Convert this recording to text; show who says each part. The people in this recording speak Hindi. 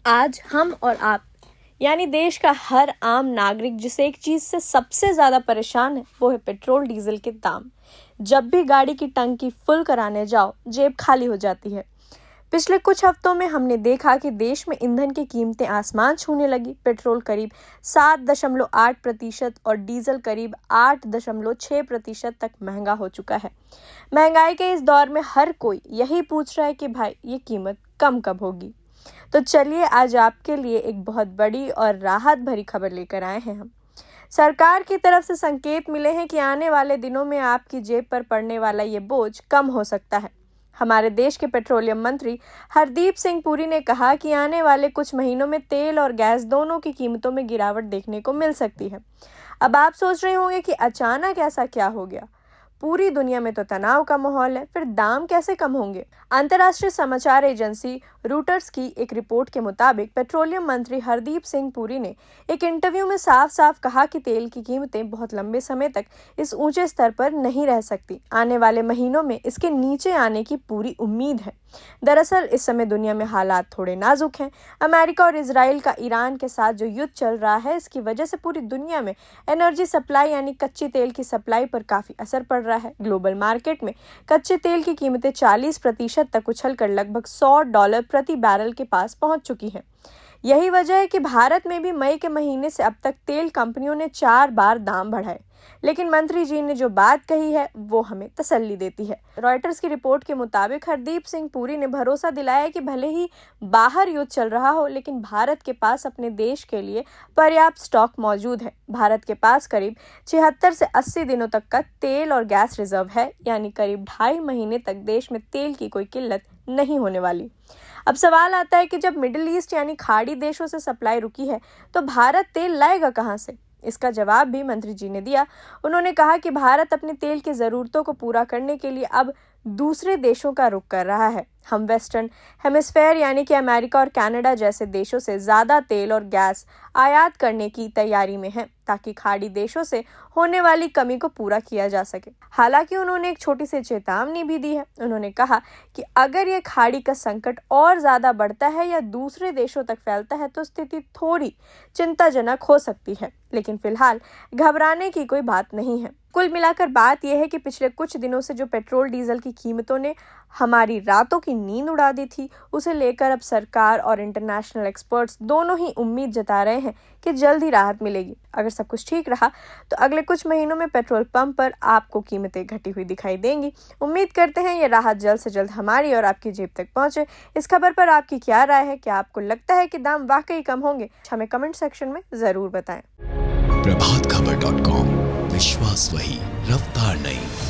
Speaker 1: आज हम और आप यानी देश का हर आम नागरिक जिसे एक चीज से सबसे ज्यादा परेशान है वो है पेट्रोल डीजल के दाम। जब भी गाड़ी की टंकी फुल कराने जाओ जेब खाली हो जाती है। पिछले कुछ हफ्तों में हमने देखा कि देश में ईंधन की कीमतें आसमान छूने लगी। पेट्रोल करीब 7.8% और डीजल करीब 8.6% तक महंगा हो चुका है। महंगाई के इस दौर में हर कोई यही पूछ रहा है कि भाई ये कीमत कम कब होगी। तो चलिए आज आपके लिए एक बहुत बड़ी और राहत भरी खबर लेकर आए हैं हम। सरकार की तरफ से संकेत मिले हैं कि आने वाले दिनों में आपकी जेब पर पड़ने वाला ये बोझ कम हो सकता है। हमारे देश के पेट्रोलियम मंत्री हरदीप सिंह पुरी ने कहा कि आने वाले कुछ महीनों में तेल और गैस दोनों की कीमतों में गिरावट देखने को मिल सकती है। अब आप सोच रहे होंगे कि अचानक ऐसा क्या हो गया। पूरी दुनिया में तो तनाव का माहौल है, फिर दाम कैसे कम होंगे। अंतर्राष्ट्रीय समाचार एजेंसी रूटर्स की एक रिपोर्ट के मुताबिक पेट्रोलियम मंत्री हरदीप सिंह पुरी ने एक इंटरव्यू में साफ साफ कहा कि तेल की कीमतें बहुत लंबे समय तक इस ऊंचे स्तर पर नहीं रह सकती। आने वाले महीनों में इसके नीचे आने की पूरी उम्मीद है। दरअसल इस समय दुनिया में हालात थोड़े नाजुक हैं। अमेरिका और इजराइल का ईरान के साथ जो युद्ध चल रहा है, इसकी वजह से पूरी दुनिया में एनर्जी सप्लाई यानी कच्चे तेल की सप्लाई पर काफी असर पड़ रहा है। ग्लोबल मार्केट में कच्चे तेल की कीमतें 40% तक उछलकर लगभग $100 प्रति बैरल के पास पहुंच चुकी हैं। यही वजह है कि भारत में भी मई के महीने से अब तक तेल कंपनियों ने 4 बार दाम बढ़ाए। लेकिन मंत्री जी ने जो बात कही है वो हमें तसल्ली देती है। रॉयटर्स की रिपोर्ट के मुताबिक हरदीप सिंह पुरी ने भरोसा दिलाया कि भले ही बाहर युद्ध चल रहा हो, लेकिन भारत के पास अपने देश के लिए पर्याप्त स्टॉक मौजूद है। भारत के पास करीब 76 से 80 दिनों तक का तेल और गैस रिजर्व है, यानी करीब 2.5 महीने तक देश में तेल की कोई किल्लत नहीं होने वाली। अब सवाल आता है कि जब मिडिल ईस्ट यानी खाड़ी देशों से सप्लाई रुकी है तो भारत तेल लाएगा कहां से। इसका जवाब भी मंत्री जी ने दिया। उन्होंने कहा कि भारत अपने तेल की जरूरतों को पूरा करने के लिए अब दूसरे देशों का रुख कर रहा है। हम वेस्टर्न हेमिस्फेयर यानी कि अमेरिका और कनाडा जैसे देशों से ज्यादा तेल और गैस आयात करने की तैयारी में हैं, ताकि खाड़ी देशों से होने वाली कमी को पूरा किया जा सके। हालांकि उन्होंने एक छोटी सी चेतावनी भी दी है। उन्होंने कहा कि अगर ये खाड़ी का संकट और ज्यादा बढ़ता है या दूसरे देशों तक फैलता है तो स्थिति थोड़ी चिंताजनक हो सकती है, लेकिन फिलहाल घबराने की कोई बात नहीं है। कुल मिलाकर बात यह है कि पिछले कुछ दिनों से जो पेट्रोल डीजल की कीमतों ने हमारी रातों की नींद उड़ा दी थी, उसे लेकर अब सरकार और इंटरनेशनल एक्सपर्ट्स दोनों ही उम्मीद जता रहे हैं कि जल्द ही राहत मिलेगी। अगर सब कुछ ठीक रहा तो अगले कुछ महीनों में पेट्रोल पंप पर आपको कीमतें घटी हुई दिखाई देंगी। उम्मीद करते हैं ये राहत जल्द से जल्द हमारी और आपकी जेब तक पहुंचे। इस खबर पर आपकी क्या राय है? क्या आपको लगता है कि दाम वाकई कम होंगे? हमें कमेंट सेक्शन में जरूर बताएं।
Speaker 2: प्रभातखबर.com, विश्वास वही, रफ्तार नहीं।